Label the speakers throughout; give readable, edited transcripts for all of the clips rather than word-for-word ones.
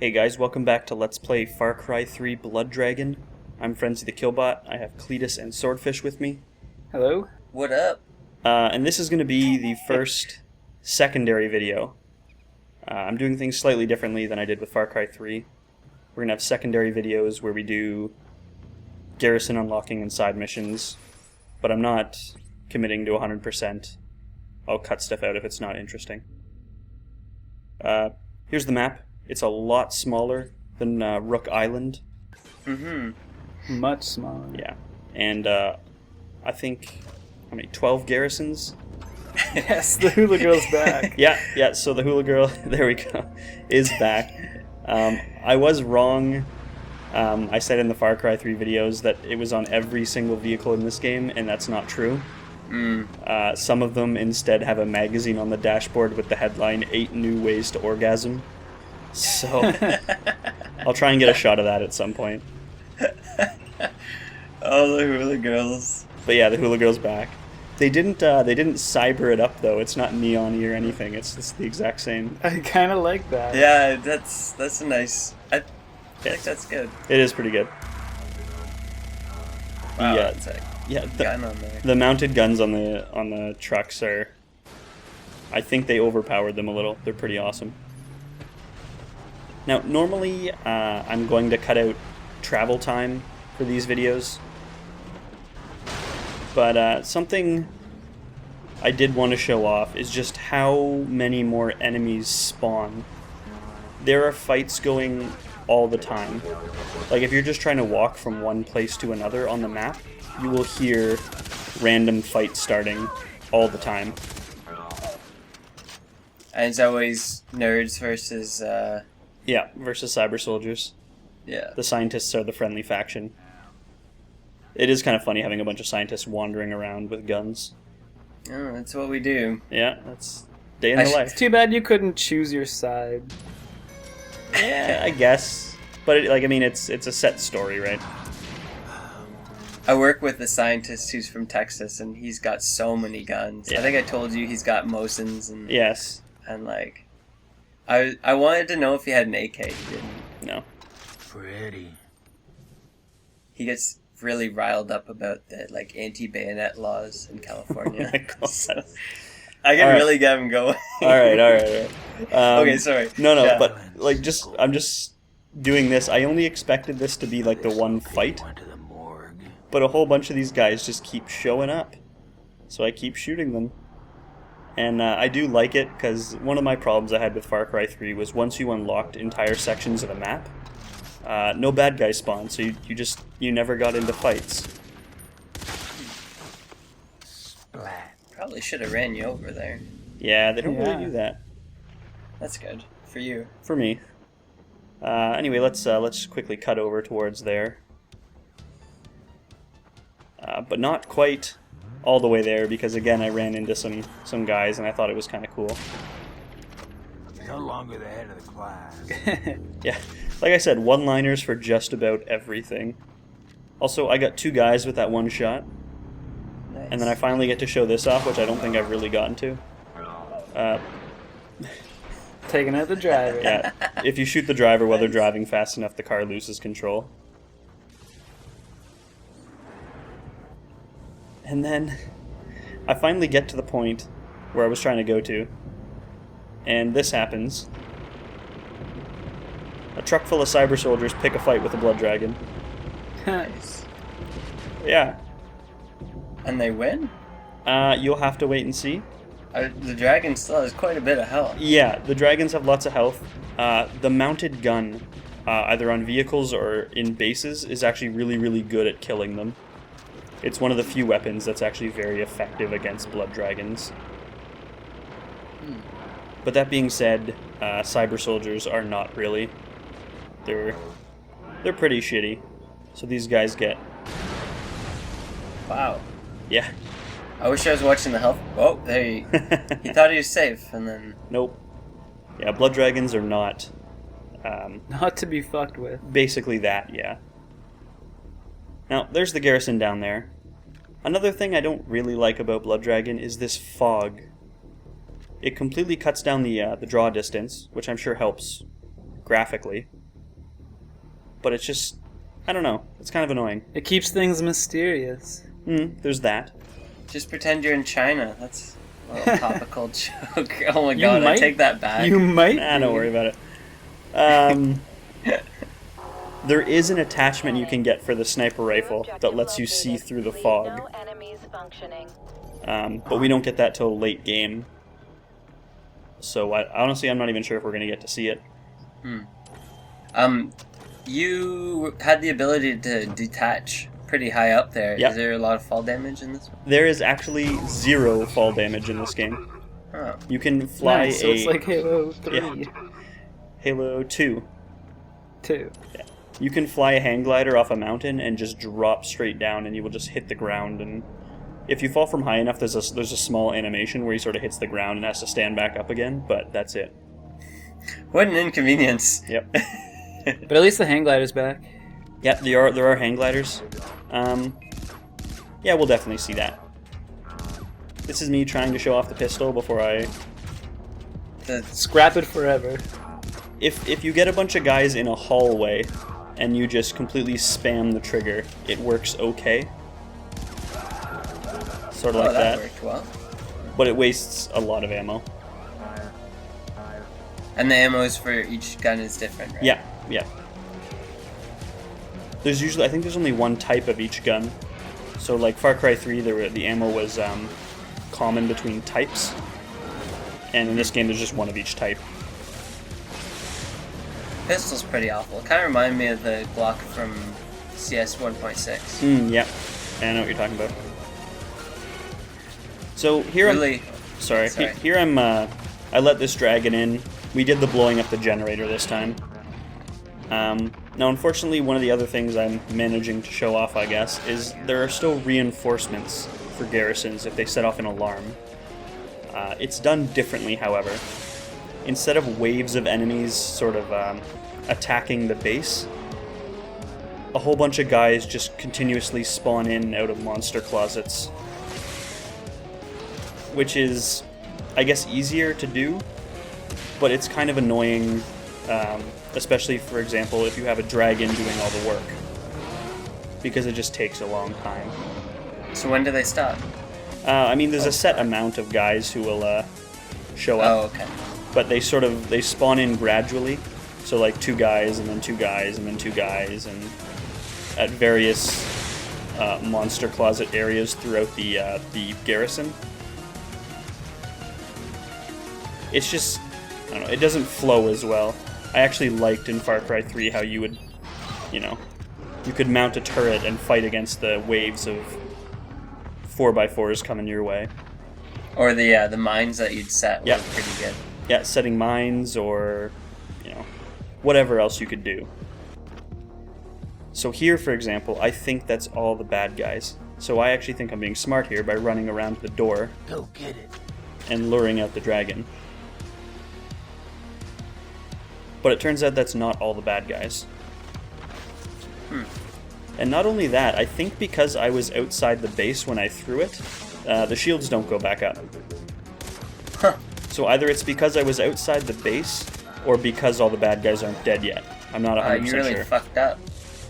Speaker 1: Hey guys, welcome back to Let's Play Far Cry 3 Blood Dragon. I'm FrenzyTheKillbot. I have Cletus and Swordfish with me.
Speaker 2: Hello.
Speaker 3: What up?
Speaker 1: And this is going to be the first secondary video. I'm doing things slightly differently than I did with Far Cry 3. We're going to have secondary videos where we do Garrison unlocking and side missions, but I'm not committing to 100%. I'll cut stuff out if it's not interesting. Here's the map. It's a lot smaller than Rook Island.
Speaker 2: Much smaller.
Speaker 1: Yeah. And I think, how many, 12 garrisons?
Speaker 2: Yes, the hula girl's back.
Speaker 1: Yeah, so the hula girl, there we go, is back. I was wrong. I said in the Far Cry 3 videos that it was on every single vehicle in this game, and that's not true. Some of them instead have a magazine on the dashboard with the headline, 8 New Ways to Orgasm. So, I'll try and get a shot of that at some point.
Speaker 3: Oh, the hula girls.
Speaker 1: But yeah, the hula girl's back. They didn't cyber it up though. It's not neon-y or anything. It's the exact same.
Speaker 2: I kind of like that.
Speaker 3: Yeah, that's a nice. I think that's good.
Speaker 1: It is pretty good.
Speaker 3: Wow,
Speaker 1: Yeah,
Speaker 3: that's a
Speaker 1: yeah.
Speaker 3: gun on there.
Speaker 1: The mounted guns on the trucks are. I think they overpowered them a little. They're pretty awesome. Now, normally I'm going to cut out travel time for these videos, but something I did want to show off is just how many more enemies spawn. There are fights going all the time. Like if you're just trying to walk from one place to another on the map, you will hear random fights starting all the time.
Speaker 3: And it's always nerds versus.
Speaker 1: Yeah, versus cyber soldiers.
Speaker 3: Yeah.
Speaker 1: The scientists are the friendly faction. It is kind of funny having a bunch of scientists wandering around with guns.
Speaker 3: Oh, that's what we do.
Speaker 1: Yeah, that's day in the
Speaker 2: It's
Speaker 1: life.
Speaker 2: too bad you couldn't choose your side.
Speaker 1: Yeah, I guess. But it's a set story, right?
Speaker 3: I work with a scientist who's from Texas, and he's got so many guns.
Speaker 1: Yeah.
Speaker 3: I think I told you he's got Mosins and
Speaker 1: Yes.
Speaker 3: and like. I wanted to know if he had an AK. He didn't.
Speaker 1: No.
Speaker 4: Pretty.
Speaker 3: He gets really riled up about the like anti-bayonet laws in California.
Speaker 1: Oh my God.
Speaker 3: So, I can
Speaker 1: All right.
Speaker 3: really get him going.
Speaker 1: All right.
Speaker 3: Okay, sorry.
Speaker 1: No,
Speaker 3: Yeah.
Speaker 1: but I'm just doing this. I only expected this to be like the one fight,
Speaker 4: Went to the morgue.
Speaker 1: but a whole bunch of these guys just keep showing up. So I keep shooting them. And I do like it, because one of my problems I had with Far Cry 3 was once you unlocked entire sections of the map, no bad guys spawned, so you never got into fights.
Speaker 4: Splat.
Speaker 3: Probably should have ran you over there.
Speaker 1: Yeah, they don't
Speaker 2: Yeah.
Speaker 1: really do that.
Speaker 3: That's good for you.
Speaker 1: For me. Anyway, let's quickly cut over towards there. But not quite all the way there, because again I ran into some guys and I thought it was kind of cool.
Speaker 4: No longer the head of the class.
Speaker 1: Yeah, like I said, one-liners for just about everything. Also, I got 2 guys with that one shot,
Speaker 3: Nice.
Speaker 1: and then I finally get to show this off, which I don't think I've really gotten to.
Speaker 2: Taking out the driver.
Speaker 1: Yeah, if you shoot the driver while they're driving fast enough, the car loses control. And then I finally get to the point where I was trying to go to, and this happens. A truck full of cyber soldiers pick a fight with a blood dragon.
Speaker 3: Nice.
Speaker 1: Yeah,
Speaker 3: And they win?
Speaker 1: you'll have to wait and see.
Speaker 3: The dragon still has quite a bit of health.
Speaker 1: Yeah, the dragons have lots of health. The mounted gun, either on vehicles or in bases, is actually really, really good at killing them. It's one of the few weapons that's actually very effective against blood dragons. But that being said, cyber soldiers are not really. They're pretty shitty. So these guys get...
Speaker 3: Wow.
Speaker 1: Yeah.
Speaker 3: I wish I was watching the health. Oh, there he thought he was safe, and then
Speaker 1: Nope. Yeah, blood dragons are not...
Speaker 2: Not to be fucked with.
Speaker 1: basically that, yeah. Now, there's the garrison down there. Another thing I don't really like about Blood Dragon is this fog. It completely cuts down the draw distance, which I'm sure helps graphically. But it's just, I don't know, it's kind of annoying.
Speaker 2: It keeps things mysterious.
Speaker 1: There's that.
Speaker 3: Just pretend you're in China. That's a little topical joke. Oh my
Speaker 2: You
Speaker 3: god, I
Speaker 2: might-
Speaker 3: take that back.
Speaker 2: You might.
Speaker 1: Nah, don't
Speaker 2: be.
Speaker 1: worry about it. There is an attachment you can get for the sniper rifle that lets you see through the fog. But we don't get that till late game. So honestly, I'm not even sure if we're going to get to see it.
Speaker 3: You had the ability to detach pretty high up there.
Speaker 1: Yep.
Speaker 3: Is there a lot of fall damage in this one?
Speaker 1: There is actually 0 fall damage in this game.
Speaker 3: Oh.
Speaker 1: You can fly
Speaker 2: Nice, so it's like Halo 3.
Speaker 1: Yeah. Halo 2.
Speaker 2: 2.
Speaker 1: Yeah. You can fly a hang glider off a mountain and just drop straight down, and you will just hit the ground. And if you fall from high enough, there's a small animation where he sort of hits the ground and has to stand back up again. But that's it.
Speaker 3: What an inconvenience.
Speaker 1: Yep.
Speaker 2: But at least the hang glider's back.
Speaker 1: Yeah, there are hang gliders. Yeah, we'll definitely see that. This is me trying to show off the pistol before I...
Speaker 2: Scrap it forever.
Speaker 1: If you get a bunch of guys in a hallway and you just completely spam the trigger, it works okay. Sort of like that.
Speaker 3: Worked well.
Speaker 1: But it wastes a lot of ammo.
Speaker 3: And the ammos for each gun is different, right?
Speaker 1: Yeah, yeah. There's usually, I think there's only one type of each gun. So like Far Cry 3, the ammo was common between types. And in this game, there's just one of each type.
Speaker 3: Pistol's pretty awful. It kind of reminded me of the Glock from CS 1.6.
Speaker 1: Yeah, I know what you're talking about. So here
Speaker 3: Really?
Speaker 1: Sorry.
Speaker 3: Sorry.
Speaker 1: Here I'm, I let this dragon in. We did the blowing up the generator this time. Now, unfortunately, one of the other things I'm managing to show off, I guess, is there are still reinforcements for garrisons if they set off an alarm. It's done differently, however. Instead of waves of enemies sort of attacking the base, a whole bunch of guys just continuously spawn in and out of monster closets. Which is, I guess, easier to do, but it's kind of annoying, especially, for example, if you have a dragon doing all the work, because it just takes a long time.
Speaker 3: So when do they stop?
Speaker 1: I mean, there's a set amount of guys who will show up,
Speaker 3: Oh, okay.
Speaker 1: but they spawn in gradually, so like 2 guys, and then 2 guys, and then 2 guys, and at various monster closet areas throughout the garrison. It's just, I don't know, it doesn't flow as well. I actually liked in Far Cry 3 how you would, you could mount a turret and fight against the waves of 4x4s coming your way.
Speaker 3: Or the mines that you'd set
Speaker 1: Yeah.
Speaker 3: were pretty good.
Speaker 1: Yeah, setting mines or, whatever else you could do. So here, for example, I think that's all the bad guys. So I actually think I'm being smart here by running around to the door
Speaker 4: Go get it.
Speaker 1: and luring out the dragon. But it turns out that's not all the bad guys. And not only that, I think because I was outside the base when I threw it, the shields don't go back up.
Speaker 3: Huh.
Speaker 1: So either it's because I was outside the base, or because all the bad guys aren't dead yet. I'm not 100%
Speaker 3: You really
Speaker 1: sure.
Speaker 3: fucked up.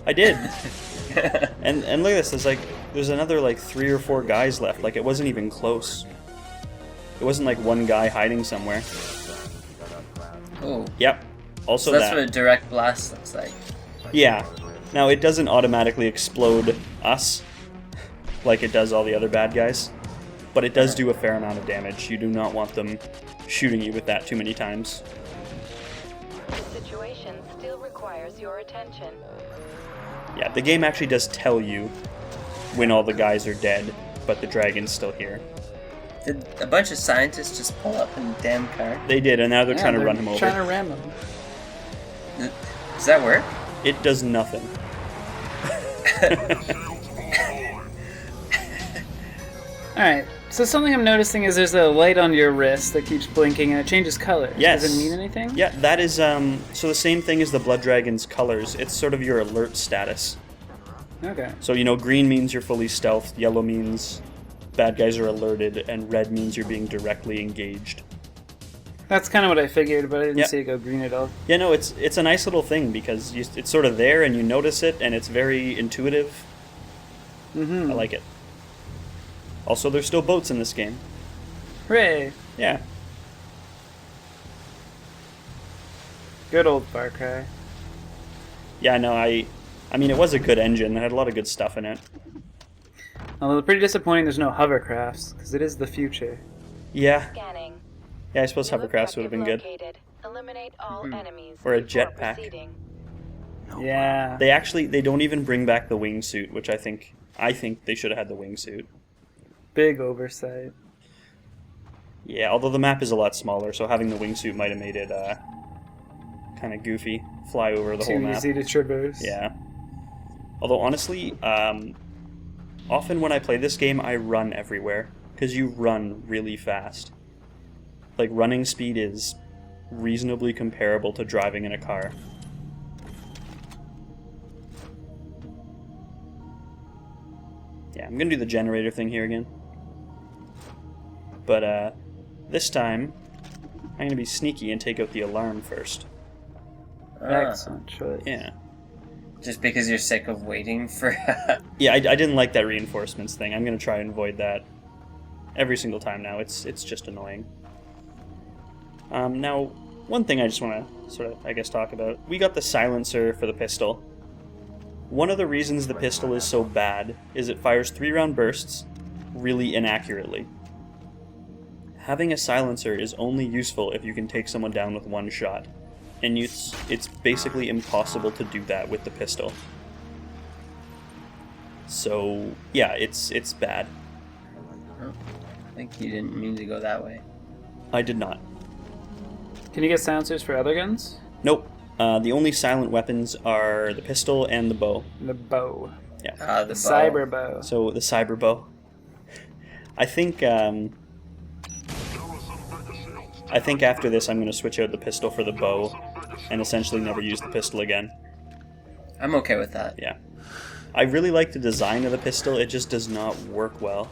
Speaker 1: I did. And look at this, there's another 3 or 4 guys left. Like, it wasn't even close. It wasn't like one guy hiding somewhere.
Speaker 3: Oh.
Speaker 1: Yep. Also
Speaker 3: So that's
Speaker 1: that.
Speaker 3: what a direct blast looks like.
Speaker 1: Yeah. Now, it doesn't automatically explode us like it does all the other bad guys, but it does do a fair amount of damage. You do not want them shooting you with that too many times.
Speaker 5: The situation still requires your attention.
Speaker 1: Yeah, the game actually does tell you when all the guys are dead, but the dragon's still here.
Speaker 3: Did a bunch of scientists just pull up in the damn car?
Speaker 1: They did, and now they're
Speaker 2: Yeah,
Speaker 1: trying to run him over.
Speaker 2: Trying to ram him.
Speaker 3: Does that work?
Speaker 1: It does nothing.
Speaker 2: Alright, so something I'm noticing is there's a light on your wrist that keeps blinking and it changes colors.
Speaker 1: Yes.
Speaker 2: Does it mean anything?
Speaker 1: Yeah, that is, so the same thing as the Blood Dragon's colors. It's sort of your alert status.
Speaker 2: Okay.
Speaker 1: So, green means you're fully stealthed, yellow means bad guys are alerted, and red means you're being directly engaged.
Speaker 2: That's kind of what I figured, but I didn't
Speaker 1: Yep.
Speaker 2: see it go green at all.
Speaker 1: Yeah, no, it's a nice little thing because it's sort of there and you notice it and it's very intuitive.
Speaker 2: Mm-hmm.
Speaker 1: I like it. Also, there's still boats in this game.
Speaker 2: Hooray!
Speaker 1: Yeah.
Speaker 2: Good old Far Cry.
Speaker 1: Yeah, no, I mean, it was a good engine. It had a lot of good stuff in it.
Speaker 2: Although pretty disappointing there's no hovercrafts, because it is the future.
Speaker 1: Yeah.
Speaker 5: Scanning.
Speaker 1: Yeah, I suppose
Speaker 5: New
Speaker 1: hovercrafts would have been good.
Speaker 5: objective located. Eliminate all enemies
Speaker 1: Or a
Speaker 5: before
Speaker 1: jetpack.
Speaker 5: proceeding.
Speaker 2: Yeah.
Speaker 1: They don't even bring back the wingsuit, which I think they should have had the wingsuit.
Speaker 2: Big oversight.
Speaker 1: Yeah, although the map is a lot smaller, so having the wingsuit might have made it kind of goofy. Fly over the whole
Speaker 2: Too
Speaker 1: map.
Speaker 2: easy to traverse.
Speaker 1: Yeah. Although honestly, often when I play this game, I run everywhere because you run really fast. Like running speed is reasonably comparable to driving in a car. Yeah, I'm gonna do the generator thing here again. But this time, I'm gonna be sneaky and take out the alarm first.
Speaker 2: Excellent choice.
Speaker 1: Yeah.
Speaker 3: Just because you're sick of waiting for...
Speaker 1: Yeah, I didn't like that reinforcements thing. I'm gonna try and avoid that every single time now. It's just annoying. Now, one thing I just want to sort of, I guess, talk about. We got the silencer for the pistol. One of the reasons the pistol is so bad is it fires 3-round bursts really inaccurately. Having a silencer is only useful if you can take someone down with one shot. And it's basically impossible to do that with the pistol. So, yeah, it's bad.
Speaker 3: I think you didn't mean to go that way.
Speaker 1: I did not.
Speaker 2: Can you get silencers for other guns?
Speaker 1: Nope. The only silent weapons are the pistol and the bow.
Speaker 2: The bow.
Speaker 1: Yeah.
Speaker 3: The bow.
Speaker 2: Cyber bow.
Speaker 1: So the cyber bow. I think after this I'm going to switch out the pistol for the bow and essentially never use the pistol again.
Speaker 3: I'm okay with that.
Speaker 1: Yeah. I really like the design of the pistol, it just does not work well.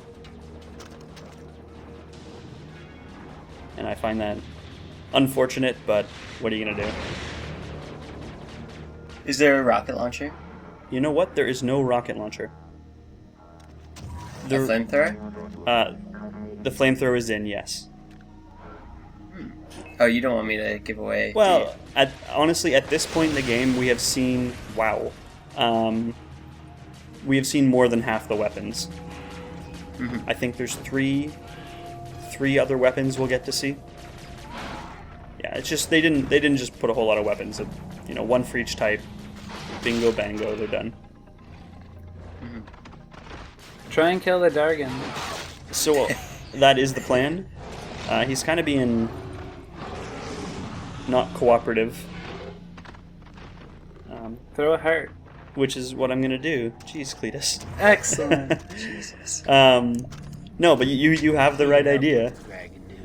Speaker 1: And I find that unfortunate, but what are you going to do?
Speaker 3: Is there a rocket launcher?
Speaker 1: You know what? There is no rocket launcher.
Speaker 3: A flamethrower?
Speaker 1: The flamethrower is in, yes.
Speaker 3: Oh, you don't want me to give away...
Speaker 1: Well, honestly, at this point in the game, we have seen... Wow. We have seen more than half the weapons. I think there's three other weapons we'll get to see. Yeah, it's just they didn't just put a whole lot of weapons. You know, one for each type. Bingo, bango, they're done.
Speaker 2: Try and kill the Dargan.
Speaker 1: So that is the plan. He's kind of being not cooperative.
Speaker 2: Throw a heart.
Speaker 1: Which is what I'm gonna do. Jeez, Cletus.
Speaker 2: Excellent.
Speaker 3: Jesus.
Speaker 1: No, but you have the right idea.
Speaker 4: Dragon dude.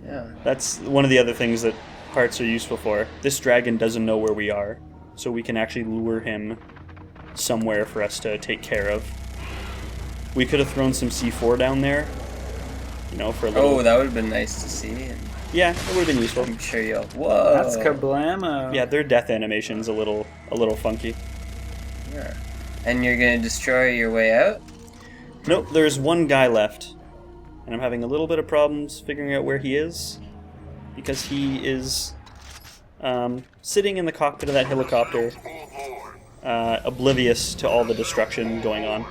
Speaker 3: Yeah.
Speaker 1: That's one of the other things that hearts are useful for. This dragon doesn't know where we are, so we can actually lure him somewhere for us to take care of. We could have thrown some C4 down there, you know, for a little...
Speaker 3: Oh, that would have been nice to see. And
Speaker 1: Yeah, it would have been useful.
Speaker 3: I'm sure you'll... Whoa!
Speaker 2: That's kablamo.
Speaker 1: Yeah, their death animation's a little funky.
Speaker 3: Yeah. And you're gonna destroy your way out?
Speaker 1: Nope, there's one guy left, and I'm having a little bit of problems figuring out where he is, because he is sitting in the cockpit of that helicopter, oblivious to all the destruction going on.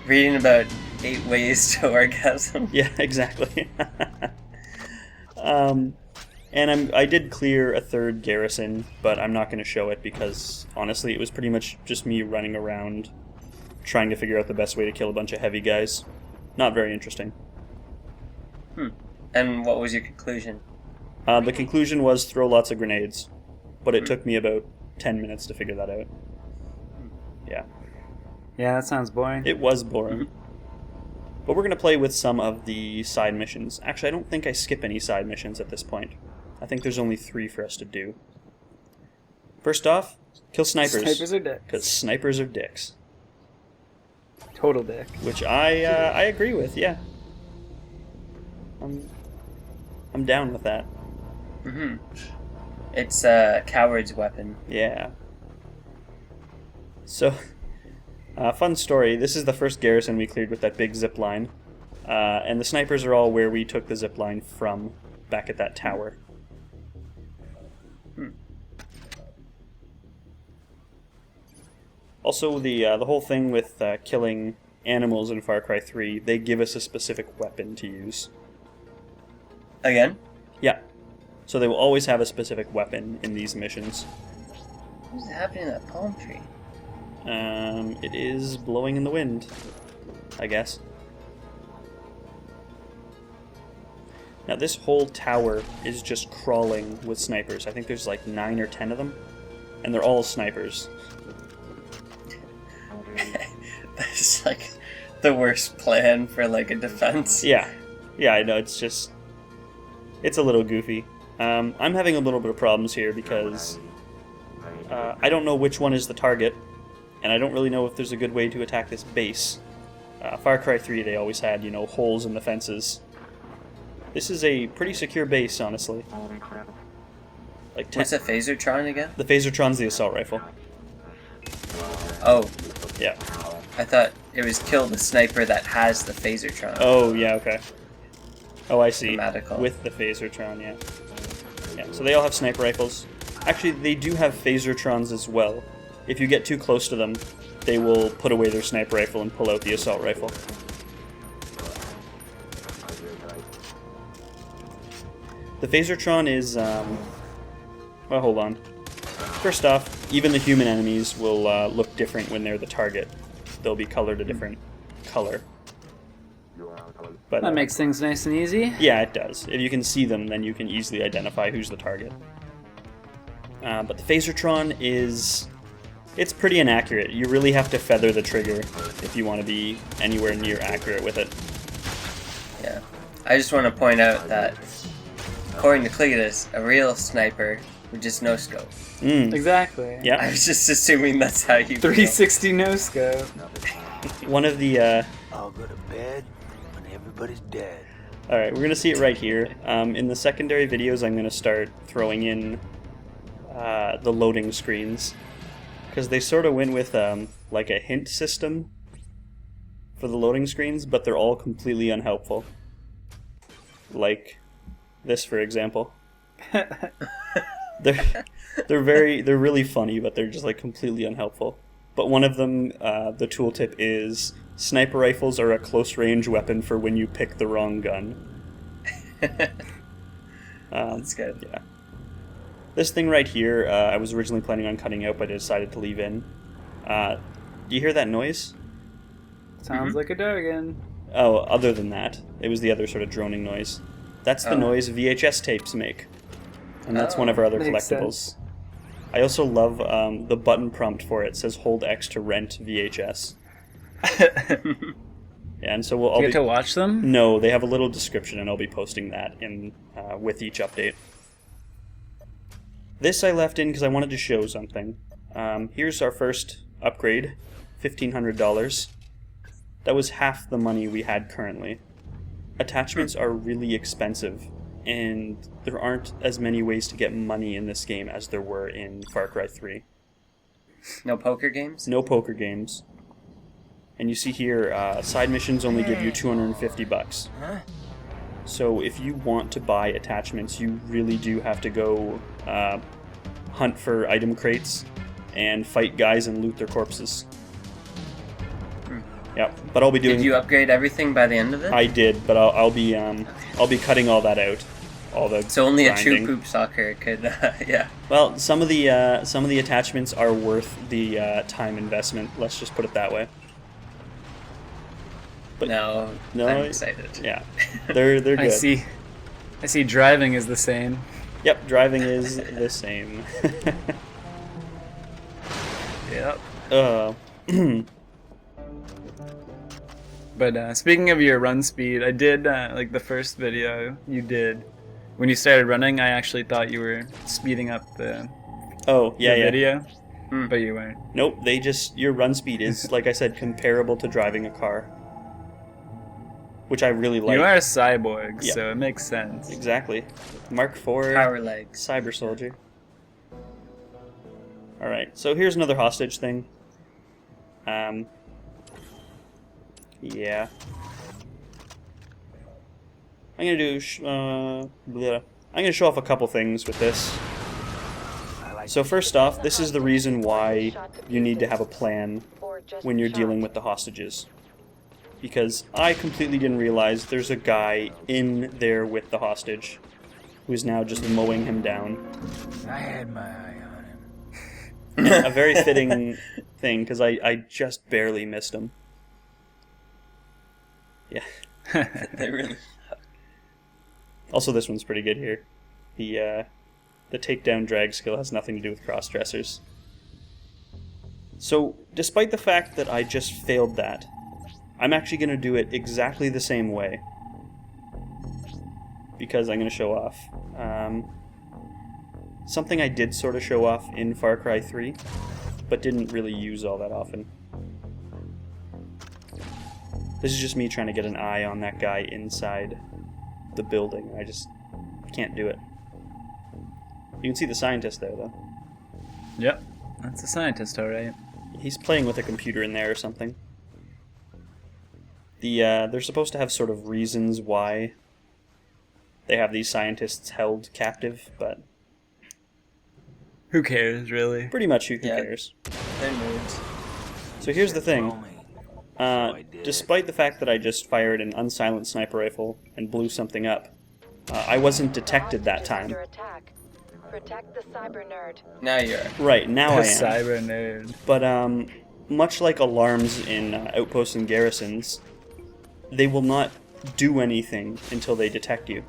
Speaker 3: Reading about 8 ways to orgasm.
Speaker 1: Yeah, exactly. And I did clear a third garrison, but I'm not going to show it because, honestly, it was pretty much just me running around trying to figure out the best way to kill a bunch of heavy guys. Not very interesting.
Speaker 3: And what was your conclusion?
Speaker 1: The conclusion was throw lots of grenades, but it took me about 10 minutes to figure that out. Yeah.
Speaker 2: Yeah, that sounds boring.
Speaker 1: It was boring. But we're going to play with some of the side missions. Actually, I don't think I skip any side missions at this point. I think there's only 3 for us to do. First off, kill snipers.
Speaker 2: Snipers are dicks.
Speaker 1: Because snipers are dicks.
Speaker 2: Total which
Speaker 1: Which I agree with, yeah. I'm I'm down with that.
Speaker 3: Mm-hmm. It's a coward's weapon.
Speaker 1: Yeah. So, fun story. This is the first garrison we cleared with that big zip line. And the snipers are all where we took the zip line from, back at that tower. Also, the whole thing with killing animals in Far Cry 3, they give us a specific weapon to use.
Speaker 3: Again?
Speaker 1: Yeah. So they will always have a specific weapon in these missions.
Speaker 3: What's happening to that palm tree?
Speaker 1: It is blowing in the wind, I guess. Now this whole tower is just crawling with snipers. I think there's like 9 or 10 of them, and they're all snipers.
Speaker 3: That's like the worst plan for like a defense.
Speaker 1: Yeah, I know, it's a little goofy. I'm having a little bit of problems here because I don't know which one is the target, and I don't really know if there's a good way to attack this base. Far Cry 3, they always had, holes in the fences. This is a pretty secure base, honestly. Like
Speaker 3: What's a phasertron again?
Speaker 1: The phasertron's the assault rifle.
Speaker 3: Oh,
Speaker 1: Yeah.
Speaker 3: I thought it was kill the sniper that has the phasertron.
Speaker 1: Oh, yeah, okay. Oh, I see.
Speaker 3: Thematical.
Speaker 1: With the phasertron, yeah. Yeah, so they all have sniper rifles. Actually, they do have phasertrons as well. If you get too close to them, they will put away their sniper rifle and pull out the assault rifle. The phasertron is, well, hold on. First off, even the human enemies will look different when they're the target. They'll be colored a different color. But,
Speaker 2: That makes things nice and easy.
Speaker 1: yeah, it does. If you can see them, then you can easily identify who's the target. But the phasertron is... It's pretty inaccurate. You really have to feather the trigger if you want to be anywhere near accurate with it.
Speaker 3: Yeah. I just want to point out that, according to Cletus, a real sniper would just no-scope.
Speaker 2: Exactly.
Speaker 1: Yeah.
Speaker 3: I was just assuming that's how you
Speaker 2: 360 no scope.
Speaker 1: One of the...
Speaker 4: I'll go to bed when everybody's dead.
Speaker 1: Alright, we're going to see it right here. In the secondary videos, I'm going to start throwing in the loading screens. Because they sort of went with like a hint system for the loading screens, but they're all completely unhelpful. Like this, for example. They're really funny, but they're just like completely unhelpful. But one of them, the tooltip is sniper rifles are a close range weapon for when you pick the wrong gun.
Speaker 3: That's good.
Speaker 1: Yeah. This thing right here, I was originally planning on cutting out, but I decided to leave in. Do you hear that noise?
Speaker 2: Sounds like a Dogan.
Speaker 1: Oh, other than that, it was the other sort of droning noise. That's the noise VHS tapes make. And that's one of our other
Speaker 2: Makes
Speaker 1: collectibles.
Speaker 2: sense.
Speaker 1: I also love the button prompt for it. It says hold X to rent VHS. Yeah, and so we'll all
Speaker 2: Do you get to watch them?
Speaker 1: No, they have a little description, and I'll be posting that in with each update. This I left in because I wanted to show something. Here's our first upgrade, $1,500. That was half the money we had currently. Attachments are really expensive, and there aren't as many ways to get money in this game as there were in Far Cry 3.
Speaker 3: No poker games?
Speaker 1: No poker games. And you see here, side missions only give you $250. So if you want to buy attachments, you really do have to go hunt for item crates and fight guys and loot their corpses. Yeah, but I'll be doing.
Speaker 3: Did you upgrade everything by the end of it?
Speaker 1: I did, but I'll be cutting all that out. All the
Speaker 3: So only
Speaker 1: grinding.
Speaker 3: a true poop soccer could, yeah.
Speaker 1: Well, some of the attachments are worth the time investment. Let's just put it that way. But
Speaker 3: No,
Speaker 1: no,
Speaker 3: I'm excited.
Speaker 1: Yeah, they're good.
Speaker 2: I see driving is the same.
Speaker 1: Yep, driving is the same.
Speaker 2: Yep. But speaking of your run speed, I did, like the first video you did, when you started running, I actually thought you were speeding up the video, but you weren't.
Speaker 1: Nope, your run speed is, like I said, comparable to driving a car. which I really like.
Speaker 2: You are a cyborg,
Speaker 1: Yeah.
Speaker 2: so it makes sense.
Speaker 1: Exactly. Mark IV
Speaker 3: Power legs.
Speaker 1: Cyber Soldier. Alright, so here's another hostage thing. Yeah. I'm gonna do. I'm gonna show off a couple things with this. So first off, this is the reason why you need to have a plan when you're dealing with the hostages. Because I completely didn't realize there's a guy in there with the hostage who's now just mowing him down.
Speaker 4: I had my eye on him.
Speaker 1: A very fitting thing, because I just barely missed him. Yeah.
Speaker 3: They really.
Speaker 1: Also, this one's pretty good here. The takedown drag skill has nothing to do with cross-dressers. So, despite the fact that I just failed that, I'm actually going to do it exactly the same way. Because I'm going to show off. Something I did sort of show off in Far Cry 3, but didn't really use all that often. This is just me trying to get an eye on that guy inside the building. I just can't do it. You can see the scientist there, though.
Speaker 2: Yep, that's a scientist, alright.
Speaker 1: He's playing with a computer in there or something. They're supposed to have sort of reasons why they have these scientists held captive, but
Speaker 2: Who cares, really?
Speaker 1: pretty much who
Speaker 3: Yeah.
Speaker 1: cares.
Speaker 3: They're nerds.
Speaker 1: So here's the thing.
Speaker 4: Told me. So I did.
Speaker 1: Despite the fact that I just fired an unsilenced sniper rifle and blew something up, I wasn't detected that time.
Speaker 5: Under attack. Protect the cyber nerd.
Speaker 3: Now you're.
Speaker 1: Right, now I
Speaker 2: The
Speaker 1: am.
Speaker 2: cyber nerd.
Speaker 1: But much like alarms in outposts and garrisons, they will not do anything until they detect you.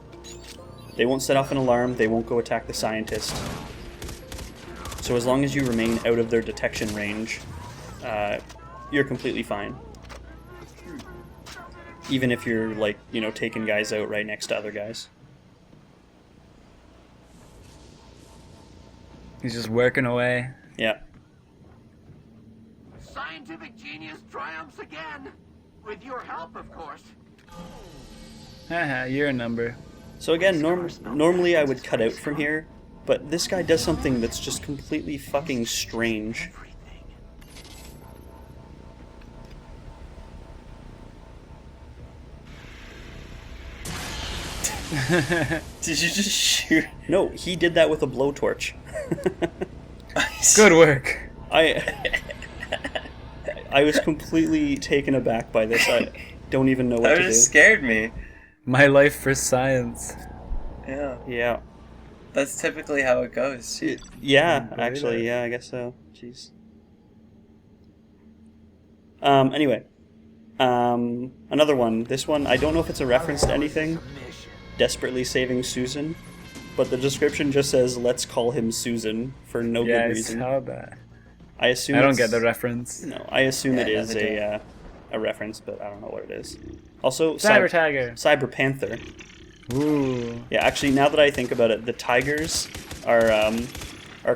Speaker 1: They won't set off an alarm, they won't go attack the scientist. So as long as you remain out of their detection range, you're completely fine. Even if you're, like, you know, taking guys out right next to other guys.
Speaker 2: He's just working away.
Speaker 1: Yeah.
Speaker 6: Scientific genius triumphs again. With your help, of course.
Speaker 2: Haha, you're a number.
Speaker 1: So again, normally I would cut out from here, but this guy does something that's just completely fucking strange.
Speaker 3: Did you just shoot?
Speaker 1: No, he did that with a blowtorch.
Speaker 2: Good work.
Speaker 1: I was completely taken aback by this. I don't even know what
Speaker 3: That
Speaker 1: to do.
Speaker 3: just scared me.
Speaker 2: My life for science.
Speaker 3: Yeah.
Speaker 1: Yeah.
Speaker 3: That's typically how it goes.
Speaker 1: Yeah,
Speaker 2: Believe
Speaker 1: actually,
Speaker 2: it.
Speaker 1: yeah, I guess so. Jeez. Anyway. Another one. This one, I don't know if it's a reference to anything. Desperately saving Susan. But the description just says, let's call him Susan, for no
Speaker 2: Yeah,
Speaker 1: good
Speaker 2: I
Speaker 1: reason.
Speaker 2: saw that.
Speaker 1: I assume
Speaker 2: I don't
Speaker 1: it's-
Speaker 2: get the reference.
Speaker 1: No, I assume
Speaker 3: Yeah,
Speaker 1: it is
Speaker 3: neither
Speaker 1: a reference, but I don't know what it is. Also,
Speaker 2: Cyber Tiger.
Speaker 1: Cyber Panther.
Speaker 2: Ooh.
Speaker 1: Yeah, actually, now that I think about it, the tigers are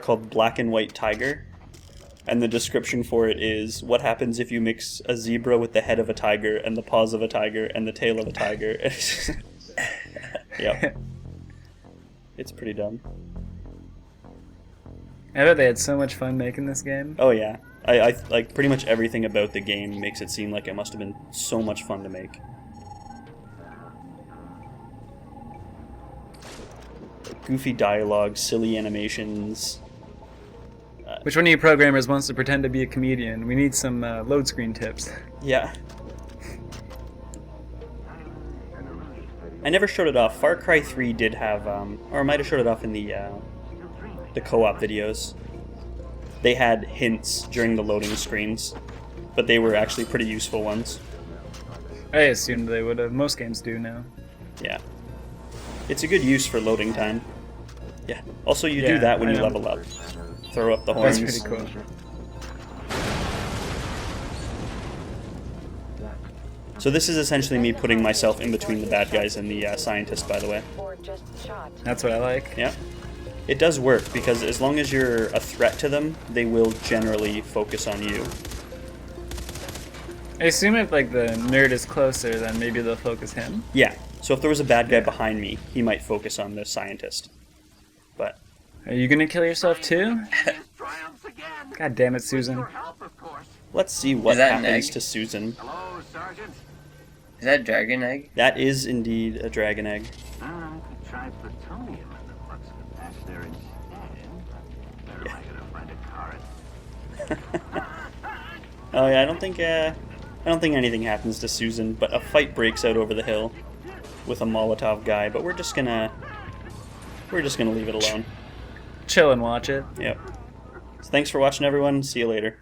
Speaker 1: called Black and White Tiger, and the description for it is what happens if you mix a zebra with the head of a tiger and the paws of a tiger and the tail of a tiger. Yep. It's pretty dumb.
Speaker 2: I bet they had so much fun making this game.
Speaker 1: Oh yeah, I like pretty much everything about the game makes it seem like it must have been so much fun to make. Goofy dialogue, silly animations.
Speaker 2: Which one of you programmers wants to pretend to be a comedian? We need some load screen tips.
Speaker 1: Yeah. I never showed it off. Far Cry 3 did have, or I might have showed it off in the co-op videos. They had hints during the loading screens, but they were actually pretty useful ones.
Speaker 2: I assumed they would have. Most games do now.
Speaker 1: Yeah. It's a good use for loading time. Yeah. Also, you do
Speaker 2: Yeah,
Speaker 1: that when
Speaker 2: I
Speaker 1: you
Speaker 2: know.
Speaker 1: level up. Throw up the horns.
Speaker 2: That's pretty cool.
Speaker 1: So this is essentially me putting myself in between the bad guys and the scientist, by the way.
Speaker 5: Or just shot.
Speaker 2: That's what I like.
Speaker 1: Yeah. It does work, because as long as you're a threat to them, they will generally focus on you.
Speaker 2: I assume if like the nerd is closer, then maybe they'll focus him.
Speaker 1: Yeah. So if there was a bad guy behind me, he might focus on the scientist. But
Speaker 2: Are you gonna kill yourself too?
Speaker 6: Triumphs again.
Speaker 2: God damn it,
Speaker 6: With
Speaker 2: Susan.
Speaker 6: your help, of course.
Speaker 1: let's see what
Speaker 3: Is that an
Speaker 1: happens
Speaker 3: egg?
Speaker 1: to Susan.
Speaker 6: Hello, Sergeant.
Speaker 3: Is that dragon egg?
Speaker 1: That is indeed a dragon egg.
Speaker 6: I could try plutonium in the looks of the patch there instead. Where am I gonna find a car?
Speaker 1: Oh yeah, I don't think anything happens to Susan, but a fight breaks out over the hill with a Molotov guy. But we're just gonna leave it alone.
Speaker 2: Chill and watch it.
Speaker 1: Yep. So thanks for watching, everyone. See you later.